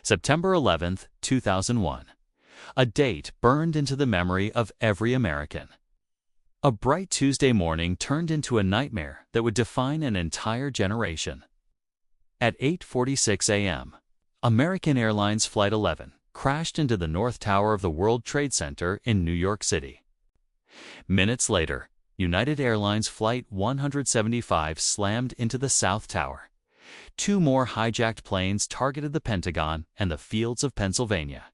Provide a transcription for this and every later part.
September 11th, 2001. A date burned into the memory of every American. A bright Tuesday morning turned into a nightmare that would define an entire generation. At 8:46 a.m., American Airlines Flight 11 crashed into the North Tower of the World Trade Center in New York City. Minutes later, United Airlines Flight 175 slammed into the South Tower. Two more hijacked planes targeted the Pentagon and the fields of Pennsylvania.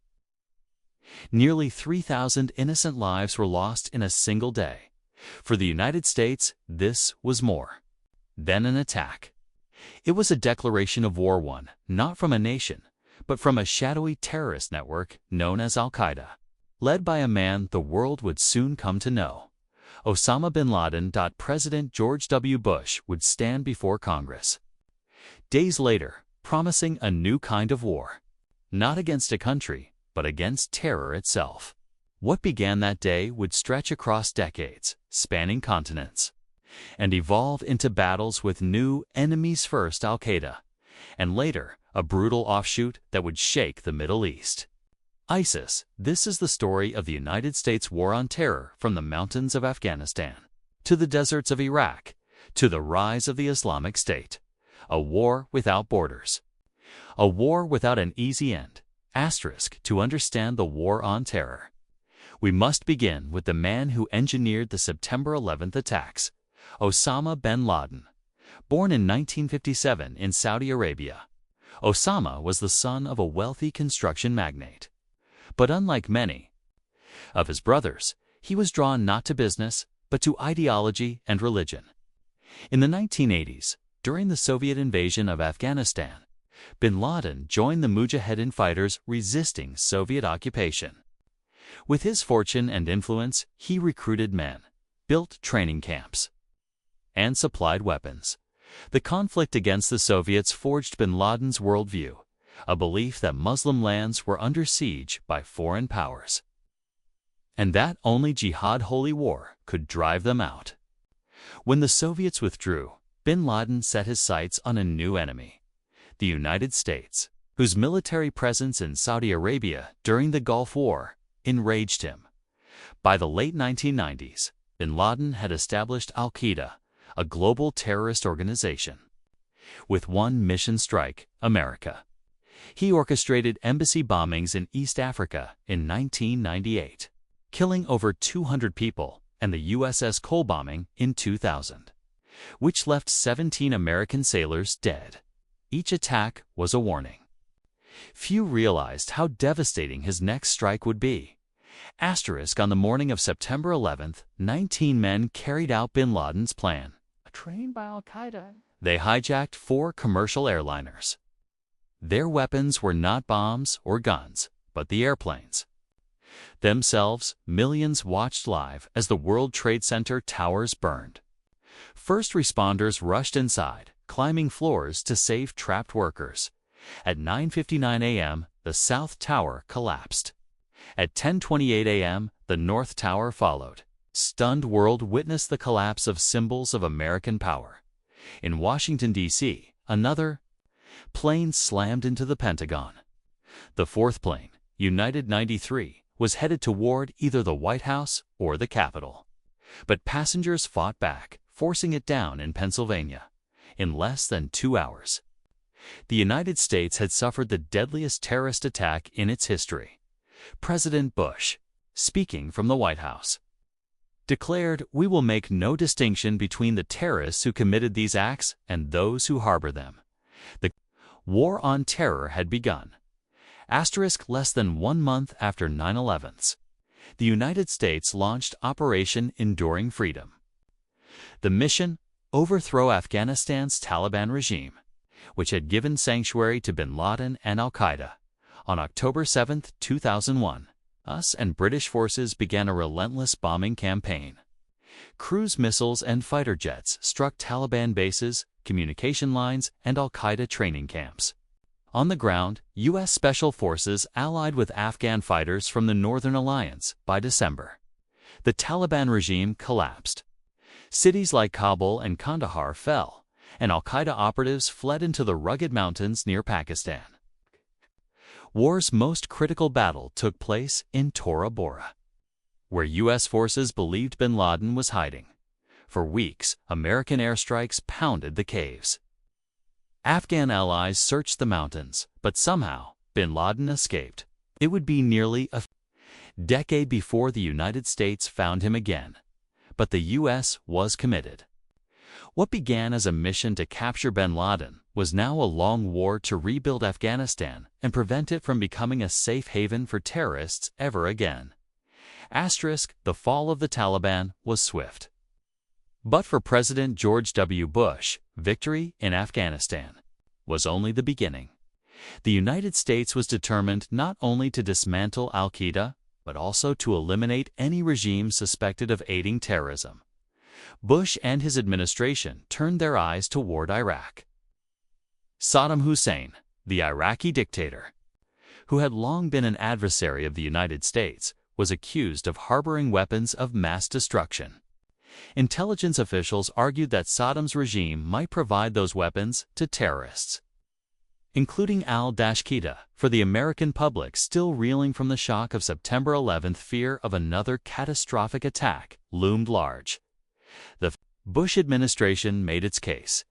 Nearly 3,000 innocent lives were lost in a single day. For the United States, this was more than an attack. It was a declaration of war won, not from a nation, but from a shadowy terrorist network known as Al-Qaeda, led by a man the world would soon come to know, Osama bin Laden. President George W. Bush would stand before Congress days later, promising a new kind of war, not against a country, but against terror itself. What began that day would stretch across decades, spanning continents, and evolve into battles with new enemies, first Al-Qaeda, and later a brutal offshoot that would shake the Middle East. ISIS. This is the story of the United States war on terror, from the mountains of Afghanistan to the deserts of Iraq to the rise of the Islamic State. A war without borders. A war without an easy end. To understand the war on terror, we must begin with the man who engineered the September 11th attacks, Osama bin Laden. Born in 1957 in Saudi Arabia, Osama was the son of a wealthy construction magnate. But unlike many of his brothers, he was drawn not to business, but to ideology and religion. In the 1980s, during the Soviet invasion of Afghanistan, bin Laden joined the Mujahideen fighters resisting Soviet occupation. With his fortune and influence, he recruited men, built training camps, and supplied weapons. The conflict against the Soviets forged bin Laden's worldview, a belief that Muslim lands were under siege by foreign powers, and that only jihad, holy war, could drive them out. When the Soviets withdrew, bin Laden set his sights on a new enemy, the United States, whose military presence in Saudi Arabia during the Gulf War enraged him. By the late 1990s, bin Laden had established Al-Qaeda, a global terrorist organization, with one mission: strike America. He orchestrated embassy bombings in East Africa in 1998, killing over 200 people, and the USS Cole bombing in 2000, which left 17 American sailors dead. Each attack was a warning. Few realized how devastating his next strike would be. On the morning of September 11th, 19 men carried out bin Laden's plan. Trained by Al-Qaeda, they hijacked 4 commercial airliners. Their weapons were not bombs or guns, but the airplanes themselves. Millions watched live as the World Trade Center towers burned. First responders rushed inside, climbing floors to save trapped workers. At 9:59 a.m., the South Tower collapsed. At 10:28 a.m., the North Tower followed. Stunned world witnessed the collapse of symbols of American power. In Washington, D.C., another plane slammed into the Pentagon. The fourth plane, United 93, was headed toward either the White House or the Capitol. But passengers fought back, forcing it down in Pennsylvania. In less than 2 hours, the United States had suffered the deadliest terrorist attack in its history. President Bush, speaking from the White House, declared, "We will make no distinction between the terrorists who committed these acts and those who harbor them." The war on terror had begun. Less than 1 month after 9/11, the United States launched Operation Enduring Freedom. The mission: overthrow Afghanistan's Taliban regime, which had given sanctuary to bin Laden and Al-Qaeda. On October 7, 2001, US and British forces began a relentless bombing campaign. Cruise missiles and fighter jets struck Taliban bases, communication lines, and Al-Qaeda training camps. On the ground, U.S. Special Forces allied with Afghan fighters from the Northern Alliance. By December, the Taliban regime collapsed. Cities like Kabul and Kandahar fell, and Al-Qaeda operatives fled into the rugged mountains near Pakistan. War's most critical battle took place in Tora Bora, where U.S. forces believed bin Laden was hiding. For weeks, American airstrikes pounded the caves. Afghan allies searched the mountains, but somehow bin Laden escaped. It would be nearly a decade before the United States found him again. But the U.S. was committed. What began as a mission to capture bin Laden was now a long war to rebuild Afghanistan and prevent it from becoming a safe haven for terrorists ever again. The fall of the Taliban was swift. But for President George W. Bush, victory in Afghanistan was only the beginning. The United States was determined not only to dismantle al-Qaeda, but also to eliminate any regime suspected of aiding terrorism. Bush and his administration turned their eyes toward Iraq. Saddam Hussein, the Iraqi dictator, who had long been an adversary of the United States, was accused of harboring weapons of mass destruction. Intelligence officials argued that Saddam's regime might provide those weapons to terrorists, including al-Qaeda. For the American public still reeling from the shock of September 11th, fear of another catastrophic attack loomed large. The Bush administration made its case.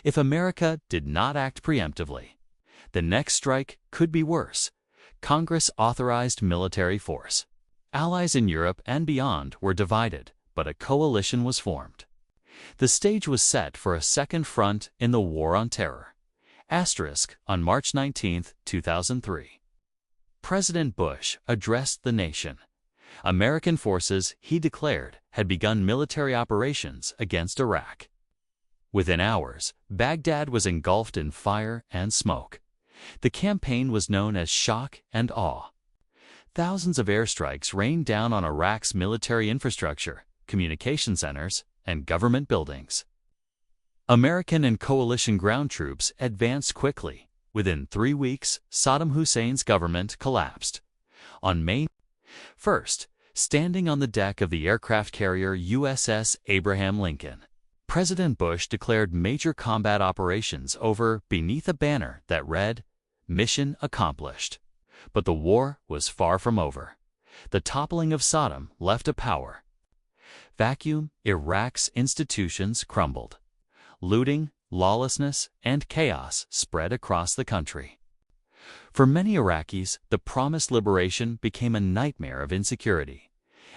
If America did not act preemptively, the next strike could be worse. Congress authorized military force. Allies in Europe and beyond were divided, but a coalition was formed. The stage was set for a second front in the War on Terror. On March 19, 2003. President Bush addressed the nation. American forces, he declared, had begun military operations against Iraq. Within hours, Baghdad was engulfed in fire and smoke. The campaign was known as shock and awe. Thousands of airstrikes rained down on Iraq's military infrastructure, communication centers, and government buildings. American and coalition ground troops advanced quickly. Within 3 weeks, Saddam Hussein's government collapsed. On May 1st, standing on the deck of the aircraft carrier USS Abraham Lincoln, President Bush declared major combat operations over beneath a banner that read, "Mission accomplished." But the war was far from over. The toppling of Saddam left a power vacuum. Iraq's institutions crumbled. Looting, lawlessness, and chaos spread across the country. For many Iraqis, the promised liberation became a nightmare of insecurity.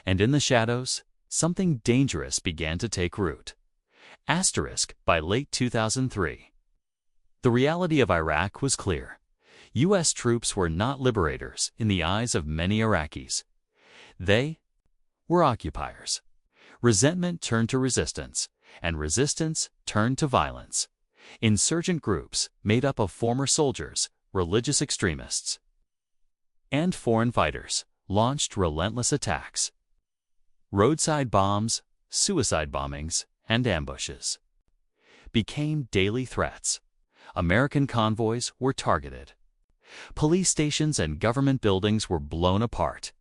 And in the shadows, something dangerous began to take root. By late 2003. The reality of Iraq was clear. U.S. troops were not liberators in the eyes of many Iraqis. They were occupiers. Resentment turned to resistance, and resistance turned to violence. Insurgent groups made up of former soldiers, religious extremists, and foreign fighters launched relentless attacks. Roadside bombs, suicide bombings, and ambushes became daily threats. American convoys were targeted. Police stations and government buildings were blown apart.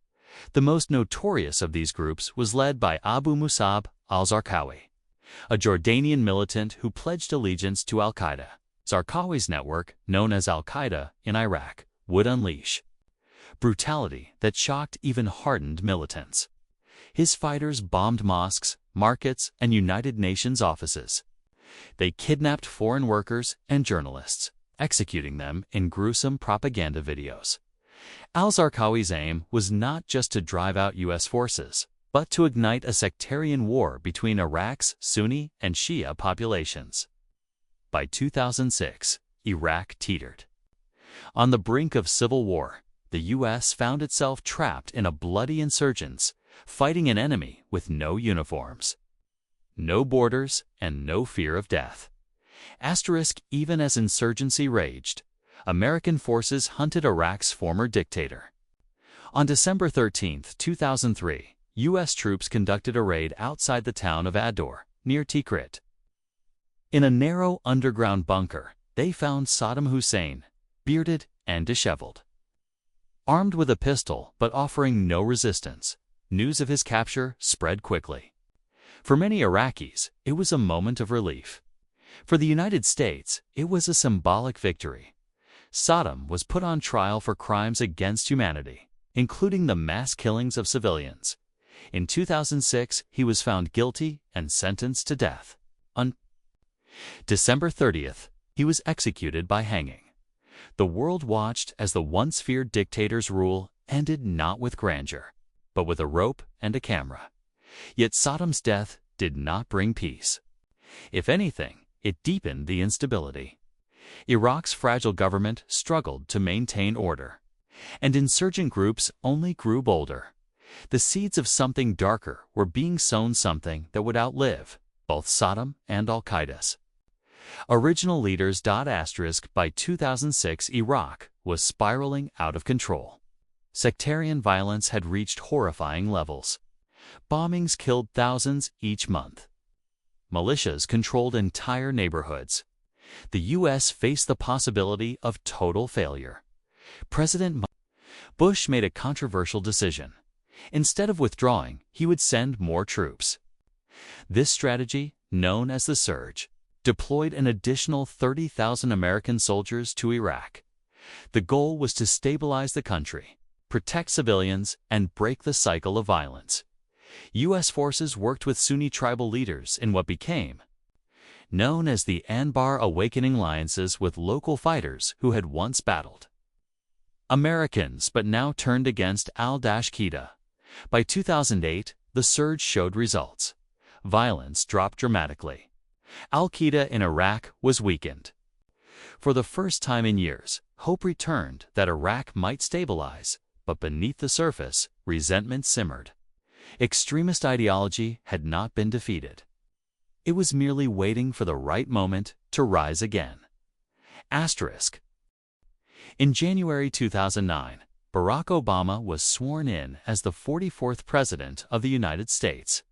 The most notorious of these groups was led by Abu Musab al-Zarqawi, a Jordanian militant who pledged allegiance to al-Qaeda. Zarqawi's network, known as al-Qaeda in Iraq, would unleash brutality that shocked even hardened militants. His fighters bombed mosques, markets, and United Nations offices. They kidnapped foreign workers and journalists, executing them in gruesome propaganda videos. Al-Zarqawi's aim was not just to drive out U.S. forces, but to ignite a sectarian war between Iraq's Sunni and Shia populations. By 2006, Iraq teetered. On the brink of civil war, the U.S. found itself trapped in a bloody insurgence, fighting an enemy with no uniforms, no borders, and no fear of death. Even as insurgency raged, American forces hunted Iraq's former dictator. On December 13, 2003, U.S. troops conducted a raid outside the town of Ad-Dor, near Tikrit. In a narrow underground bunker, they found Saddam Hussein, bearded and disheveled. Armed with a pistol but offering no resistance, news of his capture spread quickly. For many Iraqis, it was a moment of relief. For the United States, it was a symbolic victory. Saddam was put on trial for crimes against humanity, including the mass killings of civilians. In 2006, he was found guilty and sentenced to death. On December 30th, he was executed by hanging. The world watched as the once feared dictator's rule ended not with grandeur, but with a rope and a camera. Yet Saddam's death did not bring peace. If anything, it deepened the instability. Iraq's fragile government struggled to maintain order, and insurgent groups only grew bolder. The seeds of something darker were being sown, something that would outlive both Saddam and al-Qaeda's original leaders. By 2006, Iraq was spiraling out of control. Sectarian violence had reached horrifying levels. Bombings killed thousands each month. Militias controlled entire neighborhoods. The U.S. faced the possibility of total failure. President Bush made a controversial decision. Instead of withdrawing, he would send more troops. This strategy, known as the Surge, deployed an additional 30,000 American soldiers to Iraq. The goal was to stabilize the country, protect civilians, and break the cycle of violence. U.S. forces worked with Sunni tribal leaders in what became known as the Anbar Awakening alliances with local fighters who had once battled Americans but now turned against al-Qaeda. By 2008, the surge showed results. Violence dropped dramatically. Al-Qaeda in Iraq was weakened. For the first time in years, hope returned that Iraq might stabilize, but beneath the surface, resentment simmered. Extremist ideology had not been defeated. It was merely waiting for the right moment to rise again. In January 2009, Barack Obama was sworn in as the 44th President of the United States.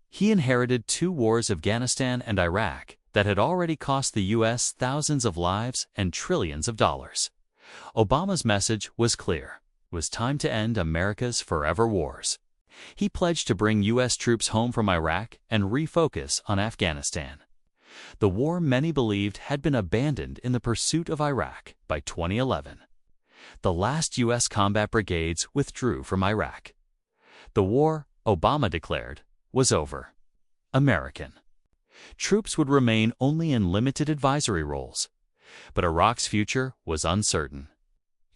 He inherited two wars, Afghanistan and Iraq, that had already cost the U.S. thousands of lives and trillions of dollars. Obama's message was clear. It was time to end America's forever wars. He pledged to bring U.S. troops home from Iraq and refocus on Afghanistan. The war many believed had been abandoned in the pursuit of Iraq by 2011. The last U.S. combat brigades withdrew from Iraq. The war, Obama declared, was over. American troops would remain only in limited advisory roles. But Iraq's future was uncertain.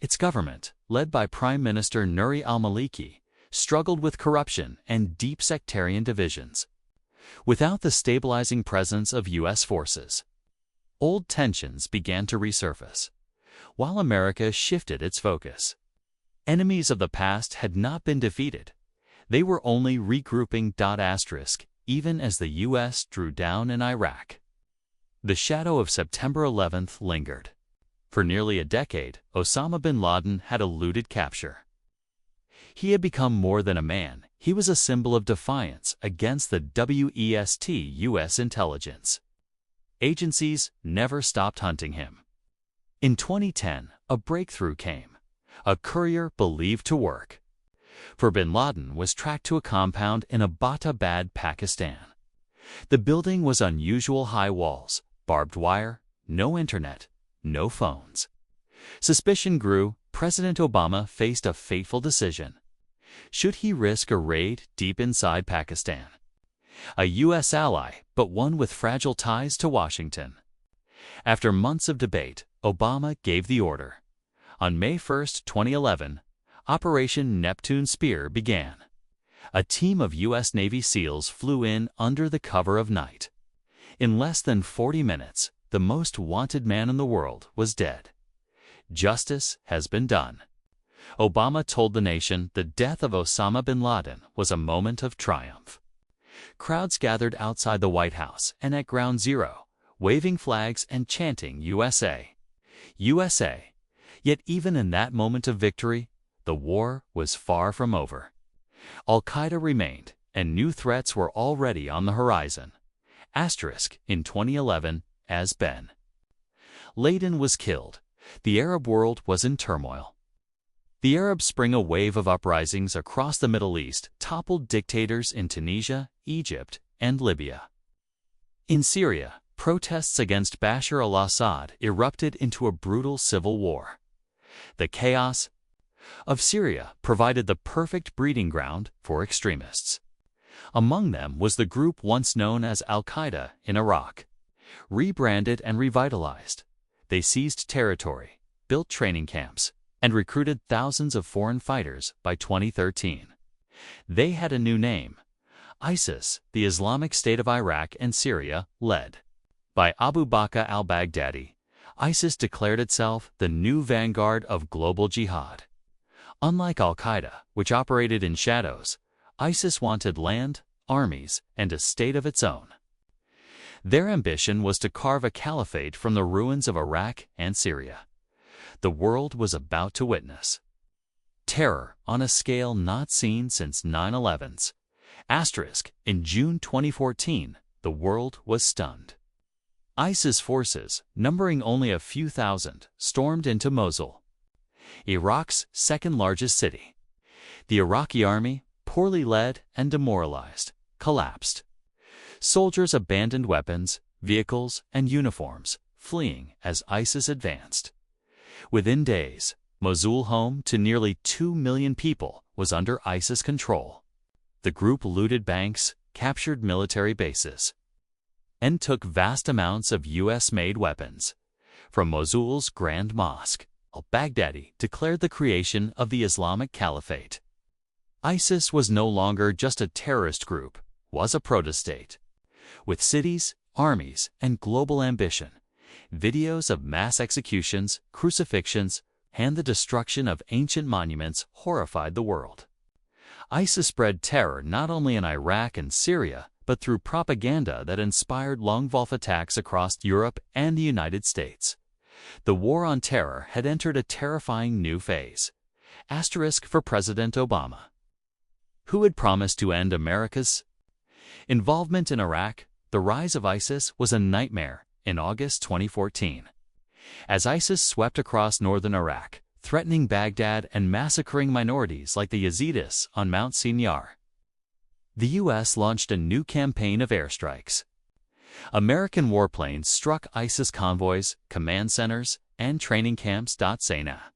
Its government, led by Prime Minister Nouri al-Maliki, struggled with corruption and deep sectarian divisions. Without the stabilizing presence of U.S. forces, old tensions began to resurface, while America shifted its focus. Enemies of the past had not been defeated. They were only regrouping. Even as the U.S. drew down in Iraq, the shadow of September 11th lingered. For nearly a decade, Osama bin Laden had eluded capture. He had become more than a man. He was a symbol of defiance against the U.S. intelligence agencies never stopped hunting him. In 2010, a breakthrough came. A courier believed to work for bin Laden was tracked to a compound in Abbottabad, Pakistan. The building was unusual: high walls, barbed wire, no internet, no phones. Suspicion grew. President Obama faced a fateful decision. Should he risk a raid deep inside Pakistan? A U.S. ally, but one with fragile ties to Washington. After months of debate, Obama gave the order. On May 1, 2011, Operation Neptune Spear began. A team of U.S. Navy SEALs flew in under the cover of night. In less than 40 minutes, the most wanted man in the world was dead. Justice has been done. Obama told the nation the death of Osama bin Laden was a moment of triumph. Crowds gathered outside the White House and at Ground Zero, waving flags and chanting USA, USA. Yet even in that moment of victory, the war was far from over. Al-Qaeda remained, and new threats were already on the horizon. In 2011, as bin Laden was killed, the Arab world was in turmoil. The Arab Spring, a wave of uprisings across the Middle East, toppled dictators in Tunisia, Egypt, and Libya. In Syria, protests against Bashar al-Assad erupted into a brutal civil war. The chaos of Syria provided the perfect breeding ground for extremists. Among them was the group once known as Al-Qaeda in Iraq. Rebranded and revitalized, they seized territory, built training camps, and recruited thousands of foreign fighters by 2013. They had a new name: ISIS, the Islamic State of Iraq and Syria, led by Abu Bakr al-Baghdadi. ISIS declared itself the new vanguard of global jihad. Unlike Al-Qaeda, which operated in shadows, ISIS wanted land, armies, and a state of its own. Their ambition was to carve a caliphate from the ruins of Iraq and Syria. The world was about to witness terror on a scale not seen since 9/11's. In June 2014, the world was stunned. ISIS forces, numbering only a few thousand, stormed into Mosul, Iraq's second-largest city. The Iraqi army, poorly led and demoralized, collapsed. Soldiers abandoned weapons, vehicles, and uniforms, fleeing as ISIS advanced. Within days, Mosul, home to nearly 2 million people, was under ISIS control. The group looted banks, captured military bases, and took vast amounts of U.S.-made weapons. From Mosul's Grand Mosque, al-Baghdadi declared the creation of the Islamic Caliphate. ISIS was no longer just a terrorist group, was a protostate. With cities, armies, and global ambition, videos of mass executions, crucifixions, and the destruction of ancient monuments horrified the world. ISIS spread terror not only in Iraq and Syria, but through propaganda that inspired long-wolf attacks across Europe and the United States. The war on terror had entered a terrifying new phase. For President Obama, who had promised to end America's involvement in Iraq, the rise of ISIS was a nightmare. In August 2014, as ISIS swept across northern Iraq, threatening Baghdad and massacring minorities like the Yazidis on Mount Sinjar, the U.S. launched a new campaign of airstrikes. American warplanes struck ISIS convoys, command centers, and training camps. Sena.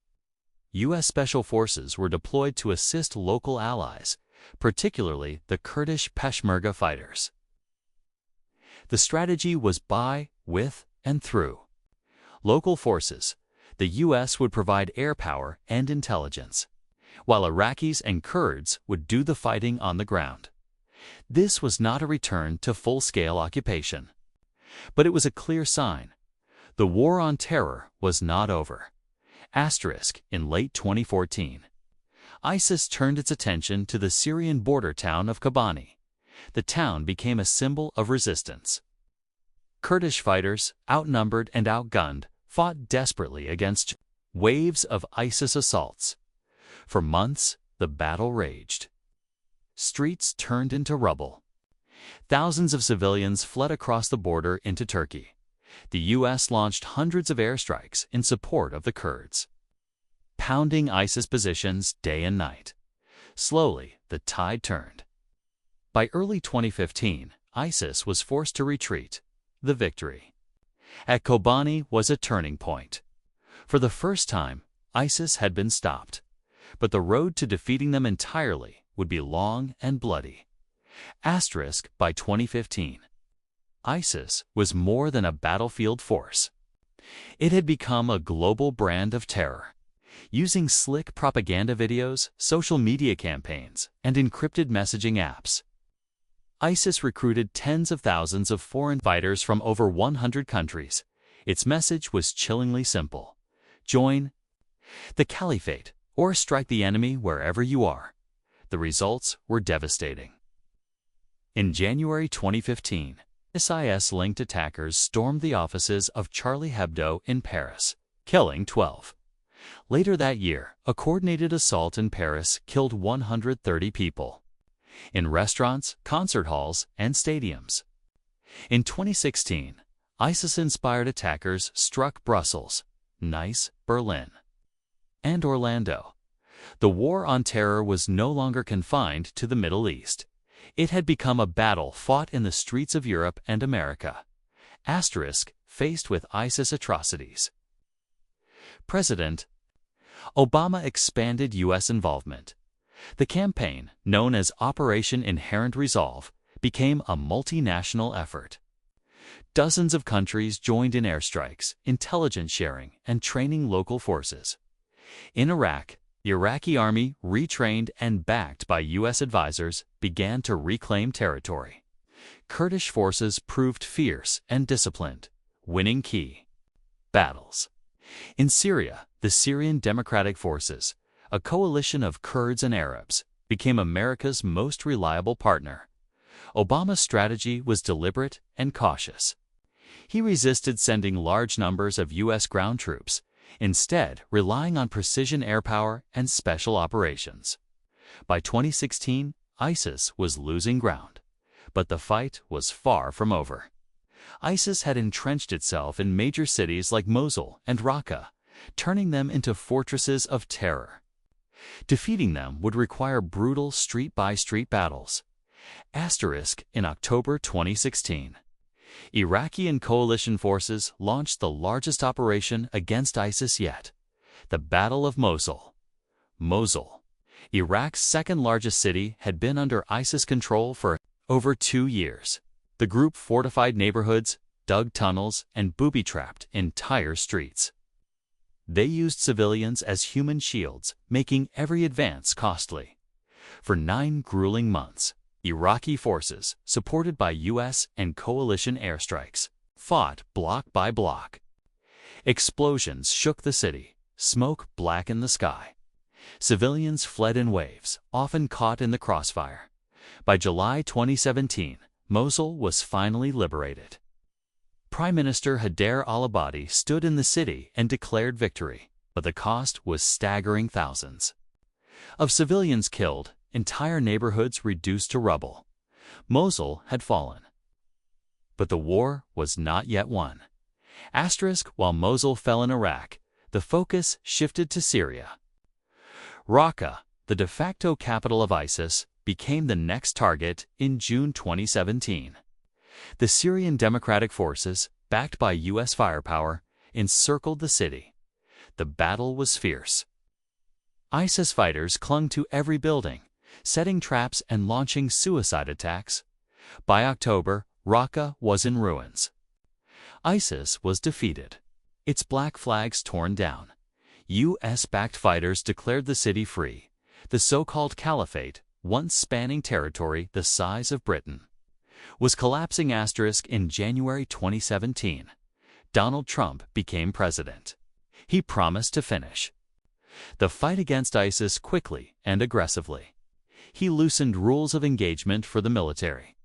U.S. Special Forces were deployed to assist local allies, particularly the Kurdish Peshmerga fighters. The strategy was by, with, and through local forces. The U.S. would provide air power and intelligence, while Iraqis and Kurds would do the fighting on the ground. This was not a return to full-scale occupation, but it was a clear sign. The war on terror was not over. In late 2014, ISIS turned its attention to the Syrian border town of Kobani. The town became a symbol of resistance. Kurdish fighters, outnumbered and outgunned, fought desperately against waves of ISIS assaults. For months, the battle raged. Streets turned into rubble. Thousands of civilians fled across the border into Turkey. The U.S. launched hundreds of airstrikes in support of the Kurds, pounding ISIS positions day and night. Slowly, the tide turned. By early 2015, ISIS was forced to retreat. The victory at Kobani was a turning point. For the first time, ISIS had been stopped, but the road to defeating them entirely would be long and bloody. By 2015, ISIS was more than a battlefield force. It had become a global brand of terror. Using slick propaganda videos, social media campaigns, and encrypted messaging apps, ISIS recruited tens of thousands of foreign fighters from over 100 countries. Its message was chillingly simple: join the caliphate or strike the enemy wherever you are. The results were devastating. In January 2015, ISIS-linked attackers stormed the offices of Charlie Hebdo in Paris, killing 12. Later that year, a coordinated assault in Paris killed 130 people in restaurants, concert halls, and stadiums. In 2016, ISIS-inspired attackers struck Brussels, Nice, Berlin, and Orlando. The war on terror was no longer confined to the Middle East. It had become a battle fought in the streets of Europe and America. Faced with ISIS atrocities. President Obama expanded U.S. involvement. The campaign, known as Operation Inherent Resolve, became a multinational effort. Dozens of countries joined in airstrikes, intelligence sharing, and training local forces. In Iraq, the Iraqi army, retrained and backed by U.S. advisors, began to reclaim territory. Kurdish forces proved fierce and disciplined, winning key battles. In Syria, the Syrian Democratic Forces, a coalition of Kurds and Arabs, became America's most reliable partner. Obama's strategy was deliberate and cautious. He resisted sending large numbers of U.S. ground troops, instead relying on precision air power and special operations. By 2016, ISIS was losing ground, but the fight was far from over. ISIS had entrenched itself in major cities like Mosul and Raqqa, turning them into fortresses of terror. Defeating them would require brutal street-by-street battles. In October 2016, Iraqi and coalition forces launched the largest operation against ISIS yet, the Battle of Mosul. Mosul, Iraq's second-largest city, had been under ISIS control for over 2 years. The group fortified neighborhoods, dug tunnels, and booby-trapped entire streets. They used civilians as human shields, making every advance costly. For 9 grueling months, Iraqi forces, supported by U.S. and coalition airstrikes, fought block by block. Explosions shook the city, smoke blackened the sky. Civilians fled in waves, often caught in the crossfire. By July 2017, Mosul was finally liberated. Prime Minister Haider al-Abadi stood in the city and declared victory, but the cost was staggering thousands of civilians killed, entire neighborhoods reduced to rubble. Mosul had fallen. But the war was not yet won. While Mosul fell in Iraq, the focus shifted to Syria. Raqqa, the de facto capital of ISIS, became the next target in June 2017. The Syrian Democratic Forces, backed by U.S. firepower, encircled the city. The battle was fierce. ISIS fighters clung to every building, setting traps and launching suicide attacks. By October, Raqqa was in ruins. ISIS was defeated, its black flags torn down. U.S.-backed fighters declared the city free. The so-called caliphate, once spanning territory the size of Britain, was collapsing. In January 2017, Donald Trump became president. He promised to finish the fight against ISIS quickly and aggressively. He loosened rules of engagement for the military,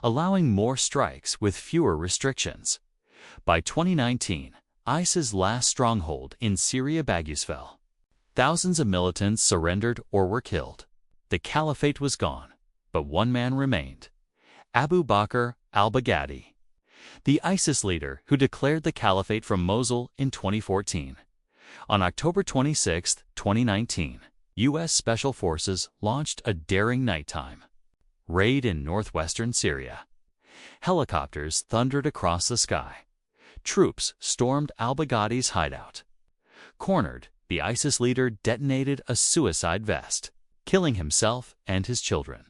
allowing more strikes with fewer restrictions. By 2019, ISIS's last stronghold in Syria, Baghouz, fell. Thousands of militants surrendered or were killed. The caliphate was gone, but one man remained: Abu Bakr al-Baghdadi, the ISIS leader who declared the caliphate from Mosul in 2014. On October 26, 2019, U.S. Special Forces launched a daring nighttime raid in northwestern Syria. Helicopters thundered across the sky. Troops stormed al-Baghdadi's hideout. Cornered, the ISIS leader detonated a suicide vest, killing himself and his children.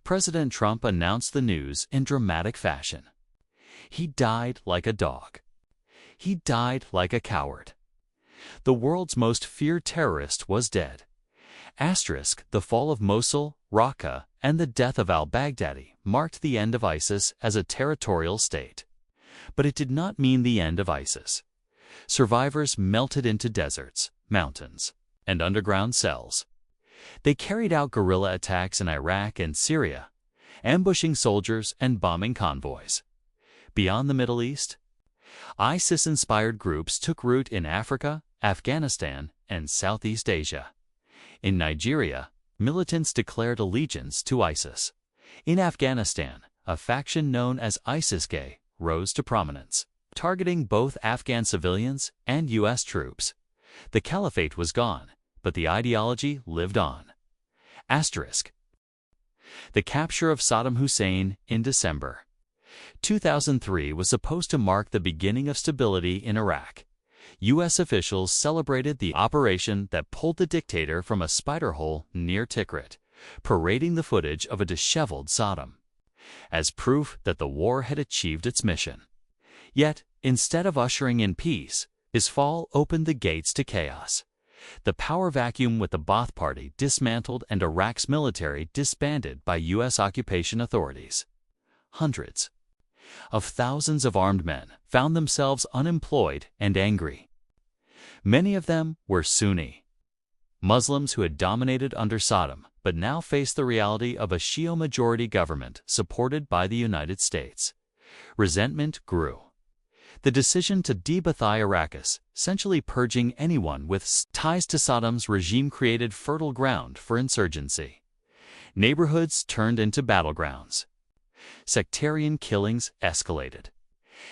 President Trump announced the news in dramatic fashion. He died like a dog. He died like a coward. The world's most feared terrorist was dead. The fall of Mosul, Raqqa, and the death of al-Baghdadi marked the end of ISIS as a territorial state. But it did not mean the end of ISIS. Survivors melted into deserts, mountains, and underground cells. They carried out guerrilla attacks in Iraq and Syria, ambushing soldiers and bombing convoys. Beyond the Middle East, ISIS-inspired groups took root in Africa, Afghanistan, and Southeast Asia. In Nigeria, militants declared allegiance to ISIS. In Afghanistan, a faction known as ISIS-K rose to prominence, targeting both Afghan civilians and U.S. troops. The caliphate was gone, but the ideology lived on. The capture of Saddam Hussein in December. 2003 was supposed to mark the beginning of stability in Iraq. U.S. officials celebrated the operation that pulled the dictator from a spider hole near Tikrit, parading the footage of a disheveled Saddam, as proof that the war had achieved its mission. Yet, instead of ushering in peace, his fall opened the gates to chaos. The power vacuum with the Ba'ath Party dismantled and Iraq's military disbanded by U.S. occupation authorities. Hundreds of thousands of armed men found themselves unemployed and angry. Many of them were Sunni Muslims who had dominated under Saddam, but now faced the reality of a Shia-majority government supported by the United States. Resentment grew. The decision to de-Ba'ath Iraqis, essentially purging anyone with ties to Saddam's regime, created fertile ground for insurgency. Neighborhoods turned into battlegrounds. Sectarian killings escalated.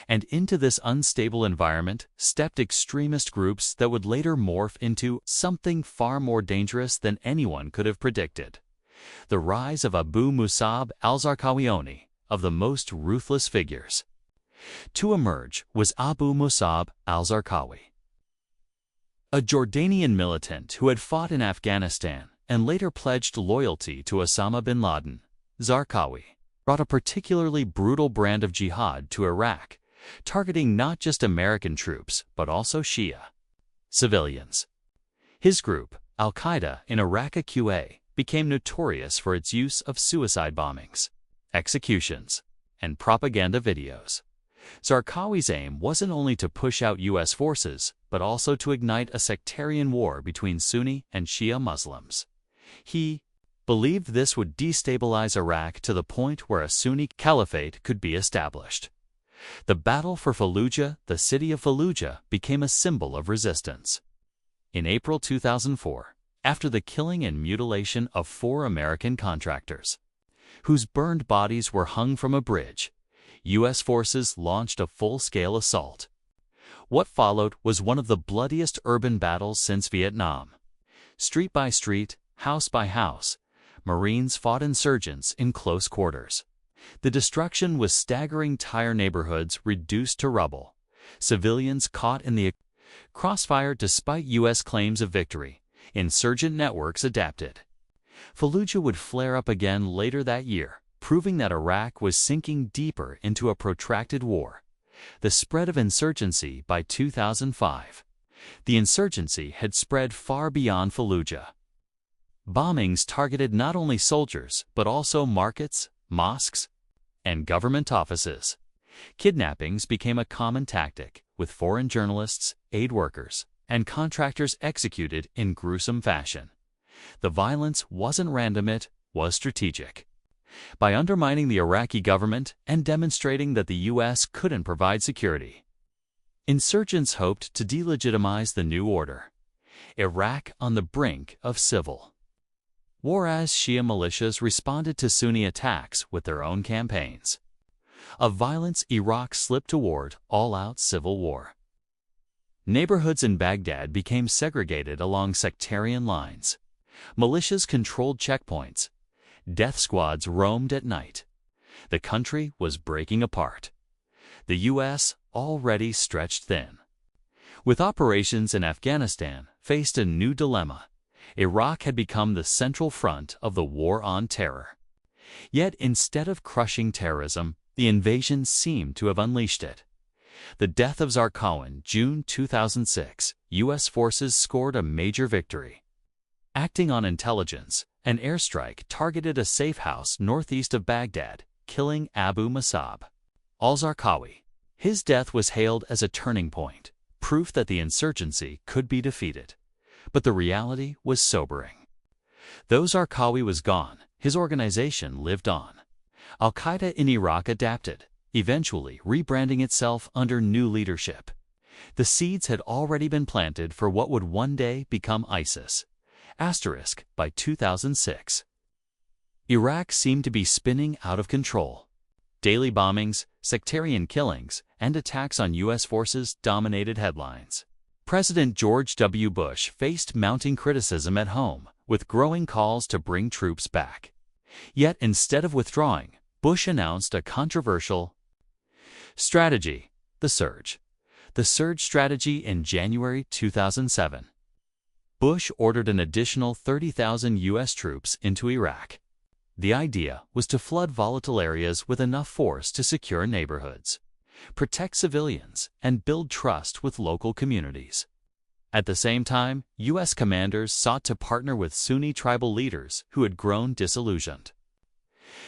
And into this unstable environment stepped extremist groups that would later morph into something far more dangerous than anyone could have predicted. The rise of Abu Musab al-Zarqawi, of the most ruthless figures. To emerge was Abu Musab al-Zarqawi, a Jordanian militant who had fought in Afghanistan and later pledged loyalty to Osama bin Laden. Zarqawi brought a particularly brutal brand of jihad to Iraq, targeting not just American troops but also Shia civilians. His group, Al-Qaeda in Iraq-QA, became notorious for its use of suicide bombings, executions, and propaganda videos. Zarqawi's aim wasn't only to push out U.S. forces, but also to ignite a sectarian war between Sunni and Shia Muslims. He believed this would destabilize Iraq to the point where a Sunni caliphate could be established. The battle for Fallujah, the city of Fallujah, became a symbol of resistance. In April 2004, after the killing and mutilation of 4 American contractors, whose burned bodies were hung from a bridge, U.S. forces launched a full-scale assault. What followed was one of the bloodiest urban battles since Vietnam. Street by street, house by house, Marines fought insurgents in close quarters. The destruction was staggering. Entire neighborhoods reduced to rubble. Civilians caught in the crossfire despite U.S. claims of victory. Insurgent networks adapted. Fallujah would flare up again later that year, proving that Iraq was sinking deeper into a protracted war. The spread of insurgency by 2005. The insurgency had spread far beyond Fallujah. Bombings targeted not only soldiers, but also markets, mosques, and government offices. Kidnappings became a common tactic, with foreign journalists, aid workers, and contractors executed in gruesome fashion. The violence wasn't random, it was strategic. By undermining the Iraqi government and demonstrating that the U.S. couldn't provide security, insurgents hoped to delegitimize the new order. Iraq on the brink of civil war, as Shia militias responded to Sunni attacks with their own campaigns of violence. Iraq slipped toward all-out civil war. Neighborhoods in Baghdad became segregated along sectarian lines. Militias controlled checkpoints. Death squads roamed at night. The country was breaking apart. The U.S., already stretched thin, with operations in Afghanistan, faced a new dilemma. Iraq had become the central front of the war on terror. Yet instead of crushing terrorism, the invasion seemed to have unleashed it. The death of Zarqawi, June 2006, U.S. forces scored a major victory. Acting on intelligence, an airstrike targeted a safe house northeast of Baghdad, killing Abu Musab al-Zarqawi. His death was hailed as a turning point, proof that the insurgency could be defeated. But the reality was sobering. Though Zarqawi was gone, his organization lived on. Al-Qaeda in Iraq adapted, eventually rebranding itself under new leadership. The seeds had already been planted for what would one day become ISIS. By 2006. Iraq seemed to be spinning out of control. Daily bombings, sectarian killings, and attacks on U.S. forces dominated headlines. President George W. Bush faced mounting criticism at home, with growing calls to bring troops back. Yet instead of withdrawing, Bush announced a controversial Strategy: the surge. The surge strategy in January 2007. Bush ordered an additional 30,000 U.S. troops into Iraq. The idea was to flood volatile areas with enough force to secure neighborhoods, protect civilians, and build trust with local communities. At the same time, U.S. commanders sought to partner with Sunni tribal leaders who had grown disillusioned.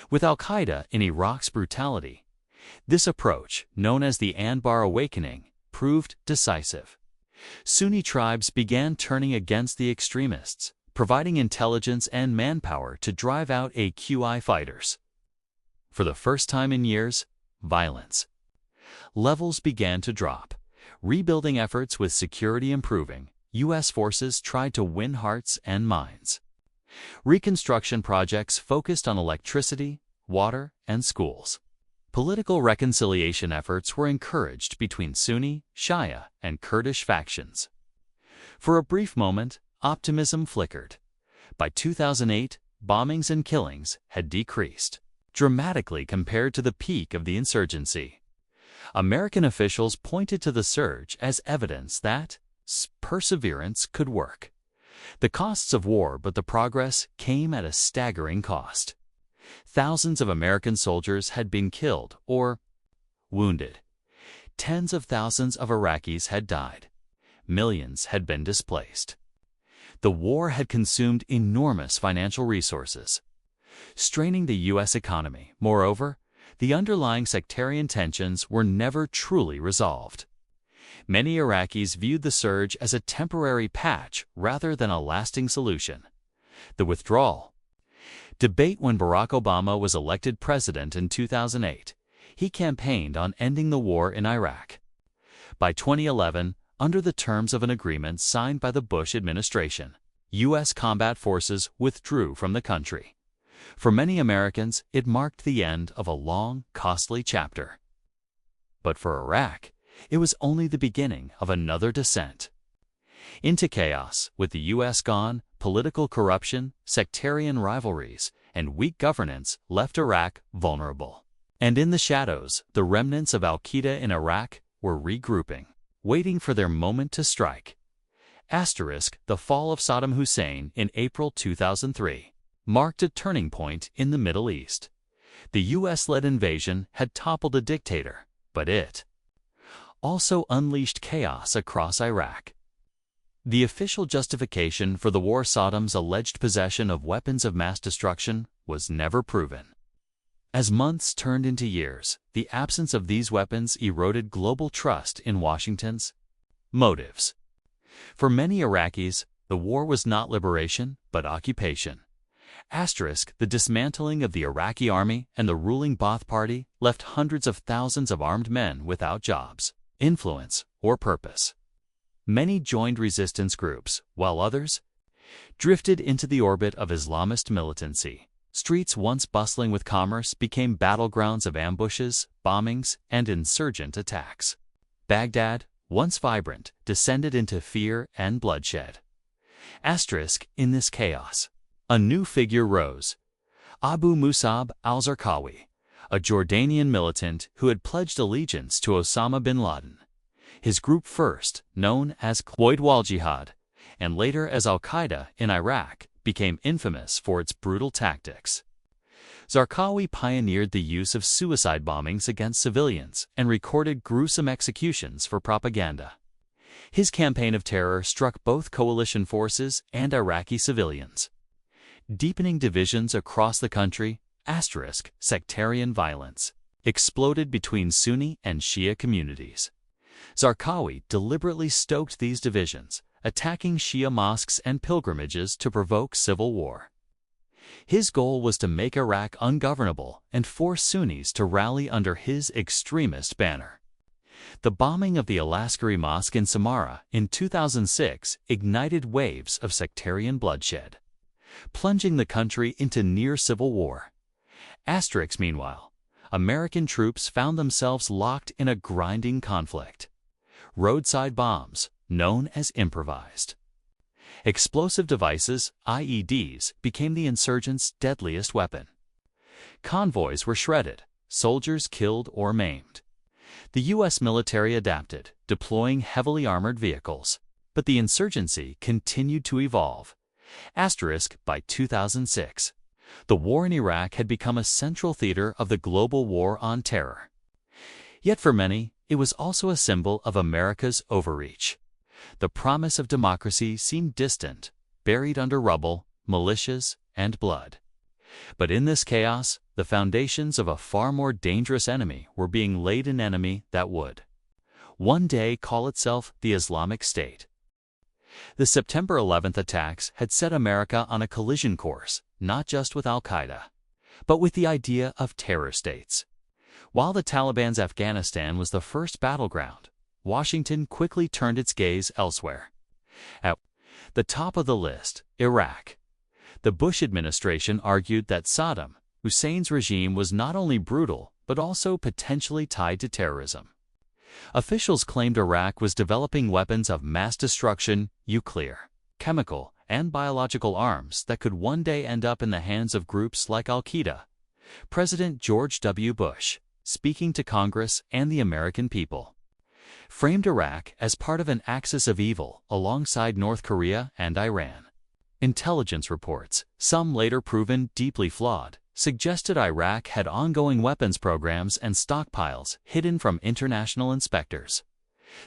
With al-Qaeda in Iraq's brutality, this approach, known as the Anbar Awakening, proved decisive. Sunni tribes began turning against the extremists, providing intelligence and manpower to drive out AQI fighters. For the first time in years, violence levels began to drop. Rebuilding efforts with security improving, U.S. forces tried to win hearts and minds. Reconstruction projects focused on electricity, water, and schools. Political reconciliation efforts were encouraged between Sunni, Shia, and Kurdish factions. For a brief moment, optimism flickered. By 2008, bombings and killings had decreased dramatically compared to the peak of the insurgency. American officials pointed to the surge as evidence that perseverance could work. The costs of war, but the progress came at a staggering cost. Thousands of American soldiers had been killed or wounded. Tens of thousands of Iraqis had died. Millions had been displaced. The war had consumed enormous financial resources, straining the U.S. economy. Moreover, the underlying sectarian tensions were never truly resolved. Many Iraqis viewed the surge as a temporary patch rather than a lasting solution. The withdrawal debate: when Barack Obama was elected president in 2008, he campaigned on ending the war in Iraq. By 2011, under the terms of an agreement signed by the Bush administration, U.S. combat forces withdrew from the country. For many Americans, it marked the end of a long, costly chapter. But for Iraq, it was only the beginning of another descent into chaos. With the U.S. gone, political corruption, sectarian rivalries, and weak governance left Iraq vulnerable. And in the shadows, the remnants of al-Qaeda in Iraq were regrouping, waiting for their moment to strike. The fall of Saddam Hussein in April 2003 marked a turning point in the Middle East. The U.S.-led invasion had toppled a dictator, but it also unleashed chaos across Iraq. The official justification for the war, Saddam's alleged possession of weapons of mass destruction, was never proven. As months turned into years, the absence of these weapons eroded global trust in Washington's motives. For many Iraqis, the war was not liberation, but occupation. The dismantling of the Iraqi army and the ruling Ba'ath Party left hundreds of thousands of armed men without jobs, influence, or purpose. Many joined resistance groups, while others drifted into the orbit of Islamist militancy. Streets once bustling with commerce became battlegrounds of ambushes, bombings, and insurgent attacks. Baghdad, once vibrant, descended into fear and bloodshed. In this chaos, a new figure rose: Abu Musab al-Zarqawi, a Jordanian militant who had pledged allegiance to Osama bin Laden. His group, first known as Khoid wal-Jihad and later as al-Qaeda in Iraq, became infamous for its brutal tactics. Zarqawi pioneered the use of suicide bombings against civilians and recorded gruesome executions for propaganda. His campaign of terror struck both coalition forces and Iraqi civilians, deepening divisions across the country. Sectarian violence exploded between Sunni and Shia communities. Zarqawi deliberately stoked these divisions, attacking Shia mosques and pilgrimages to provoke civil war. His goal was to make Iraq ungovernable and force Sunnis to rally under his extremist banner. The bombing of the Al-Askari Mosque in Samarra in 2006 ignited waves of sectarian bloodshed, plunging the country into near civil war. Meanwhile, American troops found themselves locked in a grinding conflict. Roadside bombs, known as improvised explosive devices, IEDs, became the insurgents' deadliest weapon. Convoys were shredded, soldiers killed or maimed. The U.S. military adapted, deploying heavily armored vehicles. But the insurgency continued to evolve. By 2006, the war in Iraq had become a central theater of the global war on terror. Yet for many, it was also a symbol of America's overreach. The promise of democracy seemed distant, buried under rubble, militias, and blood. But in this chaos, the foundations of a far more dangerous enemy were being laid, an enemy that would one day call itself the Islamic State. The September 11th attacks had set America on a collision course, not just with al-Qaeda, but with the idea of terror states. While the Taliban's Afghanistan was the first battleground, Washington quickly turned its gaze elsewhere. At the top of the list, Iraq. The Bush administration argued that Saddam Hussein's regime was not only brutal, but also potentially tied to terrorism. Officials claimed Iraq was developing weapons of mass destruction, nuclear, chemical, and biological arms that could one day end up in the hands of groups like al-Qaeda. President George W. Bush, speaking to Congress and the American people, framed Iraq as part of an axis of evil alongside North Korea and Iran. Intelligence reports, some later proven deeply flawed, suggested Iraq had ongoing weapons programs and stockpiles hidden from international inspectors.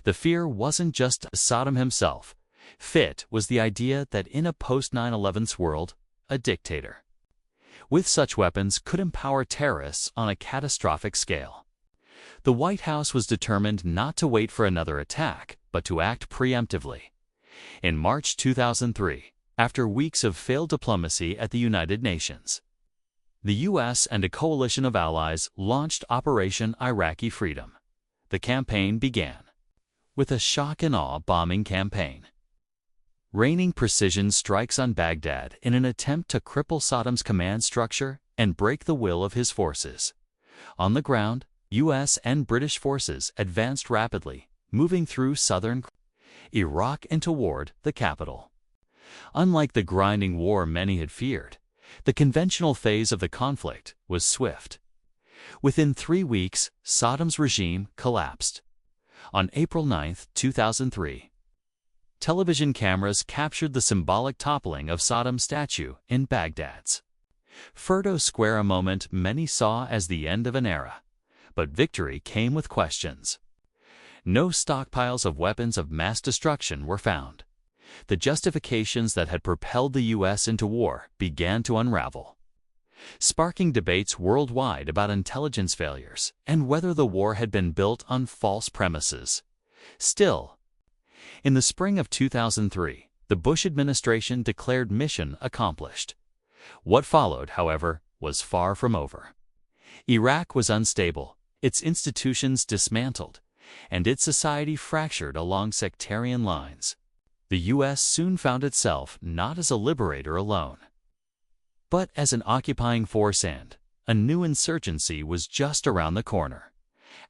The fear wasn't just Saddam himself. It was the idea that in a post-9/11 world, a dictator with such weapons could empower terrorists on a catastrophic scale. The White House was determined not to wait for another attack, but to act preemptively. In March 2003, after weeks of failed diplomacy at the United Nations, the U.S. and a coalition of allies launched Operation Iraqi Freedom. The campaign began with a shock-and-awe bombing campaign, raining precision strikes on Baghdad in an attempt to cripple Saddam's command structure and break the will of his forces. On the ground, U.S. and British forces advanced rapidly, moving through southern Iraq and toward the capital. Unlike the grinding war many had feared, the conventional phase of the conflict was swift. Within 3 weeks, Saddam's regime collapsed. On April 9, 2003, television cameras captured the symbolic toppling of Saddam's statue in Baghdad's Firdo Square, a moment many saw as the end of an era. But victory came with questions. No stockpiles of weapons of mass destruction were found. The justifications that had propelled the U.S. into war began to unravel, sparking debates worldwide about intelligence failures and whether the war had been built on false premises. Still, in the spring of 2003, the Bush administration declared mission accomplished. What followed, however, was far from over. Iraq was unstable, its institutions dismantled, and its society fractured along sectarian lines. The U.S. soon found itself not as a liberator alone, but as an occupying force, and a new insurgency was just around the corner.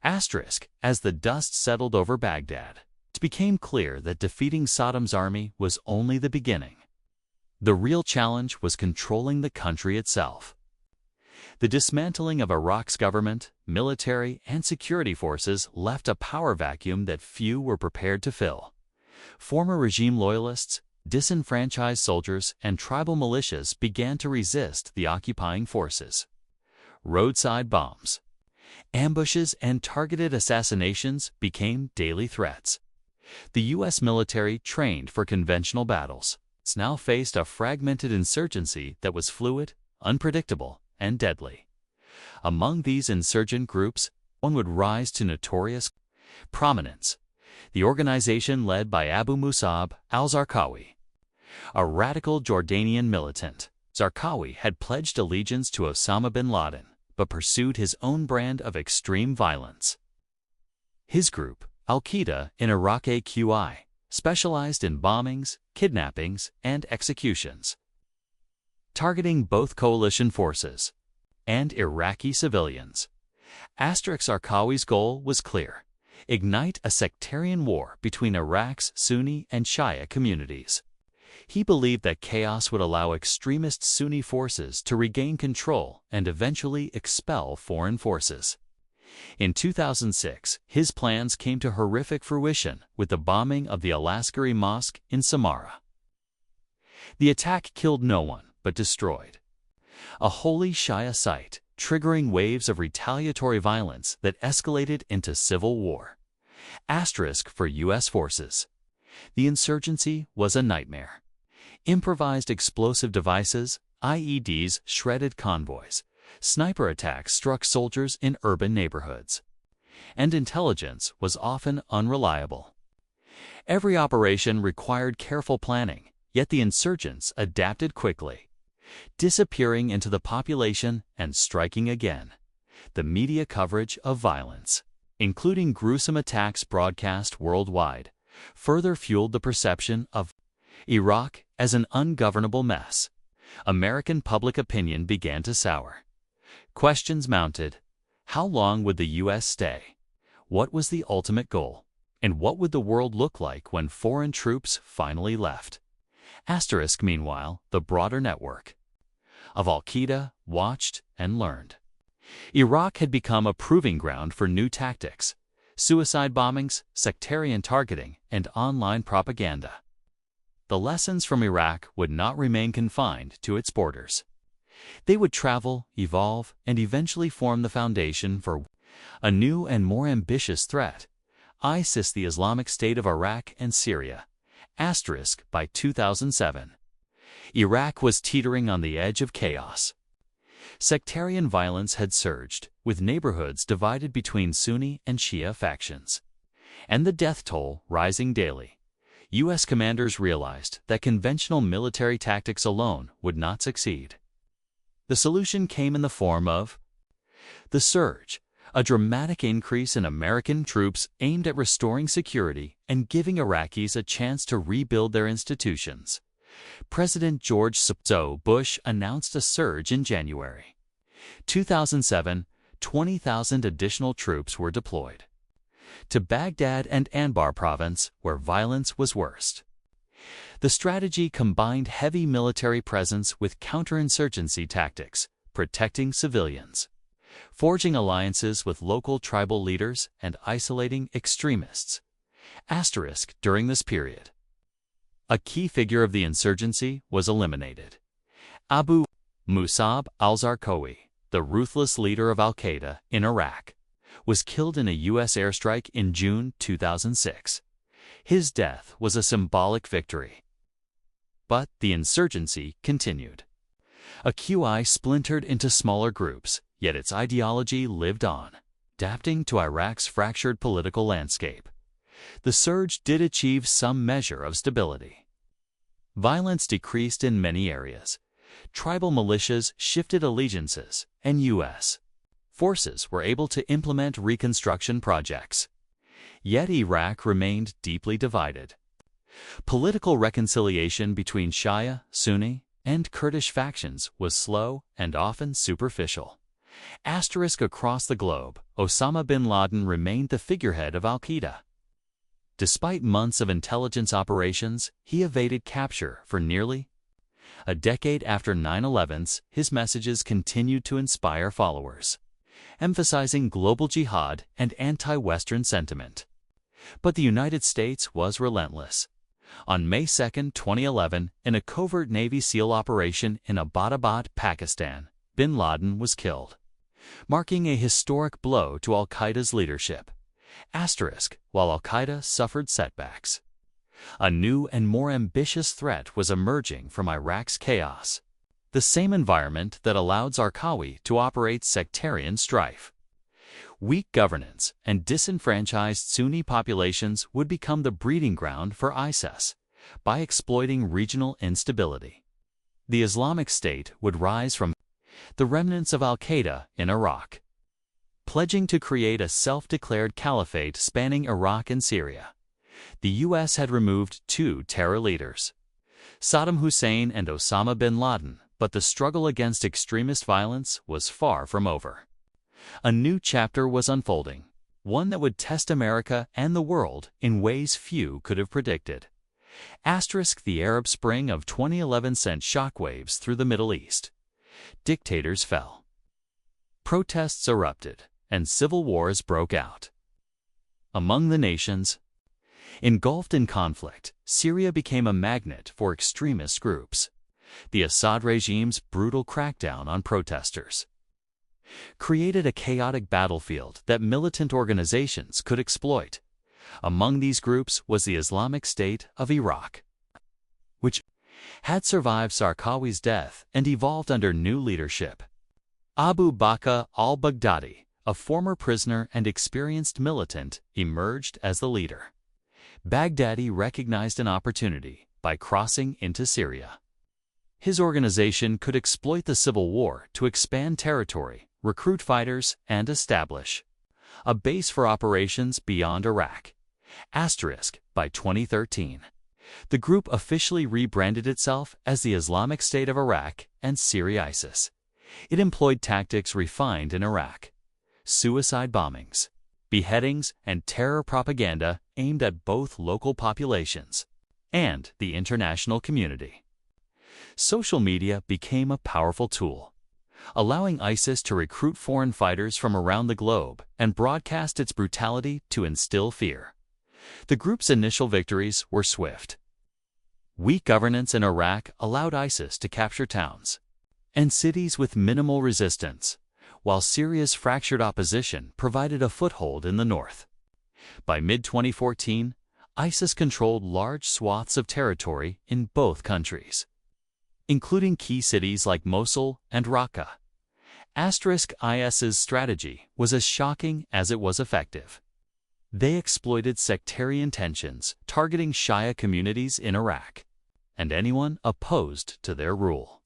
As the dust settled over Baghdad, it became clear that defeating Saddam's army was only the beginning. The real challenge was controlling the country itself. The dismantling of Iraq's government, military, and security forces left a power vacuum that few were prepared to fill. Former regime loyalists, disenfranchised soldiers, and tribal militias began to resist the occupying forces. Roadside bombs, ambushes, and targeted assassinations became daily threats. The U.S. military, trained for conventional battles, now faced a fragmented insurgency that was fluid, unpredictable, and deadly. Among these insurgent groups, one would rise to notorious prominence: the organization led by Abu Musab al-Zarqawi, a radical Jordanian militant. Zarqawi had pledged allegiance to Osama bin Laden, but pursued his own brand of extreme violence. His group, al-Qaeda in Iraq, specialized in bombings, kidnappings, and executions, targeting both coalition forces and Iraqi civilians. Zarqawi's goal was clear: ignite a sectarian war between Iraq's Sunni and Shia communities. He believed that chaos would allow extremist Sunni forces to regain control and eventually expel foreign forces. In 2006, his plans came to horrific fruition with the bombing of the Al-Askari Mosque in Samarra. The attack killed no one, but destroyed a holy Shia site, triggering waves of retaliatory violence that escalated into civil war. Asterisk for U.S. forces. The insurgency was a nightmare. Improvised explosive devices, IEDs shredded convoys. Sniper attacks struck soldiers in urban neighborhoods. And intelligence was often unreliable. Every operation required careful planning, yet the insurgents adapted quickly, disappearing into the population and striking again. The media coverage of violence, including gruesome attacks broadcast worldwide, further fueled the perception of Iraq as an ungovernable mess. American public opinion began to sour. Questions mounted. How long would the U.S. stay? What was the ultimate goal? And what would the world look like when foreign troops finally left? Asterisk, meanwhile, the broader network of Al-Qaeda watched and learned. Iraq had become a proving ground for new tactics: suicide bombings, sectarian targeting, and online propaganda. The lessons from Iraq would not remain confined to its borders. They would travel, evolve, and eventually form the foundation for a new and more ambitious threat: ISIS, the Islamic State of Iraq and Syria. Asterisk, by 2007. Iraq was teetering on the edge of chaos. Sectarian violence had surged, with neighborhoods divided between Sunni and Shia factions, and the death toll rising daily. U.S. commanders realized that conventional military tactics alone would not succeed. The solution came in the form of the surge, a dramatic increase in American troops aimed at restoring security and giving Iraqis a chance to rebuild their institutions. President George W. Bush announced a surge in January 2007. 20,000 additional troops were deployed to Baghdad and Anbar province, where violence was worst. The strategy combined heavy military presence with counterinsurgency tactics, protecting civilians, forging alliances with local tribal leaders, and isolating extremists. Asterisk, during this period, a key figure of the insurgency was eliminated. Abu Musab al-Zarqawi, the ruthless leader of al-Qaeda in Iraq, was killed in a U.S. airstrike in June 2006. His death was a symbolic victory. But the insurgency continued. A QI splintered into smaller groups, yet its ideology lived on, adapting to Iraq's fractured political landscape. The surge did achieve some measure of stability. Violence decreased in many areas. Tribal militias shifted allegiances, and U.S. forces were able to implement reconstruction projects. Yet Iraq remained deeply divided. Political reconciliation between Shia, Sunni, and Kurdish factions was slow and often superficial. Asterisk, across the globe, Osama bin Laden remained the figurehead of al-Qaeda. Despite months of intelligence operations, he evaded capture for nearly a decade. After 9/11, his messages continued to inspire followers, emphasizing global jihad and anti-Western sentiment. But the United States was relentless. On May 2, 2011, in a covert Navy SEAL operation in Abbottabad, Pakistan, bin Laden was killed, marking a historic blow to al-Qaeda's leadership. Asterisk, while al-Qaeda suffered setbacks, a new and more ambitious threat was emerging from Iraq's chaos, the same environment that allowed Zarqawi to operate sectarian strife. Weak governance and disenfranchised Sunni populations would become the breeding ground for ISIS. By exploiting regional instability, the Islamic State would rise from the remnants of al-Qaeda in Iraq, pledging to create a self-declared caliphate spanning Iraq and Syria. The U.S. had removed two terror leaders, Saddam Hussein and Osama bin Laden, but the struggle against extremist violence was far from over. A new chapter was unfolding, one that would test America and the world in ways few could have predicted. Asterisk, the Arab Spring of 2011 sent shockwaves through the Middle East. Dictators fell. Protests erupted, and civil wars broke out. Among the nations engulfed in conflict, Syria became a magnet for extremist groups. The Assad regime's brutal crackdown on protesters created a chaotic battlefield that militant organizations could exploit. Among these groups was the Islamic State of Iraq, which had survived Zarqawi's death and evolved under new leadership. Abu Bakr al-Baghdadi, a former prisoner and experienced militant, emerged as the leader. Baghdadi recognized an opportunity by crossing into Syria. His organization could exploit the civil war to expand territory, recruit fighters, and establish a base for operations beyond Iraq. By 2013, the group officially rebranded itself as the Islamic State of Iraq and Syria ISIS. It employed tactics refined in Iraq: suicide bombings, beheadings, and terror propaganda aimed at both local populations and the international community. Social media became a powerful tool, allowing ISIS to recruit foreign fighters from around the globe and broadcast its brutality to instill fear. The group's initial victories were swift. Weak governance in Iraq allowed ISIS to capture towns and cities with minimal resistance, while Syria's fractured opposition provided a foothold in the north. By mid-2014, ISIS controlled large swaths of territory in both countries, including key cities like Mosul and Raqqa. IS's strategy was as shocking as it was effective. They exploited sectarian tensions, targeting Shia communities in Iraq and anyone opposed to their rule.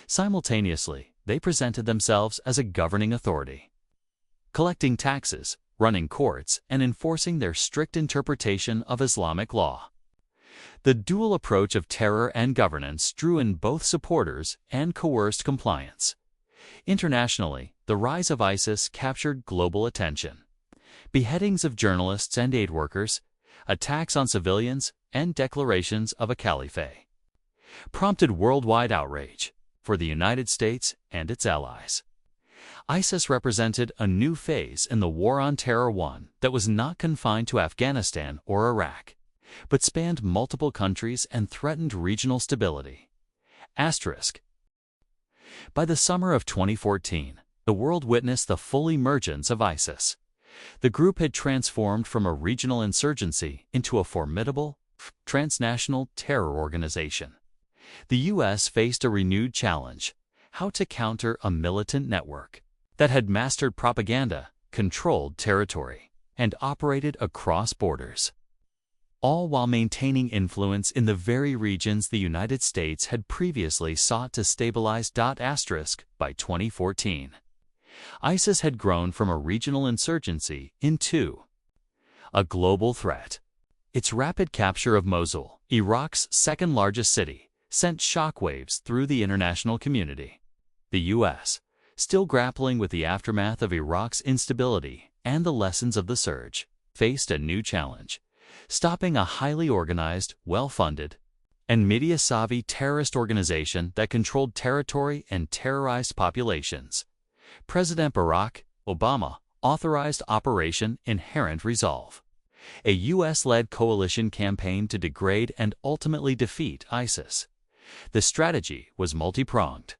Simultaneously, they presented themselves as a governing authority, collecting taxes, running courts, and enforcing their strict interpretation of Islamic law. The dual approach of terror and governance drew in both supporters and coerced compliance. Internationally, the rise of ISIS captured global attention. Beheadings of journalists and aid workers, attacks on civilians, and declarations of a caliphate prompted worldwide outrage. For the United States and its allies, ISIS represented a new phase in the war on terror, one that was not confined to Afghanistan or Iraq, but spanned multiple countries and threatened regional stability. By the summer of 2014, the world witnessed the full emergence of ISIS. The group had transformed from a regional insurgency into a formidable, transnational terror organization. The U.S. faced a renewed challenge: how to counter a militant network that had mastered propaganda, controlled territory, and operated across borders, all while maintaining influence in the very regions the United States had previously sought to stabilize. By 2014, ISIS had grown from a regional insurgency into a global threat. Its rapid capture of Mosul, Iraq's second-largest city, sent shockwaves through the international community. The U.S., still grappling with the aftermath of Iraq's instability and the lessons of the surge, faced a new challenge: stopping a highly organized, well-funded, and media-savvy terrorist organization that controlled territory and terrorized populations. President Barack Obama authorized Operation Inherent Resolve, a U.S.-led coalition campaign to degrade and ultimately defeat ISIS. The strategy was multi-pronged: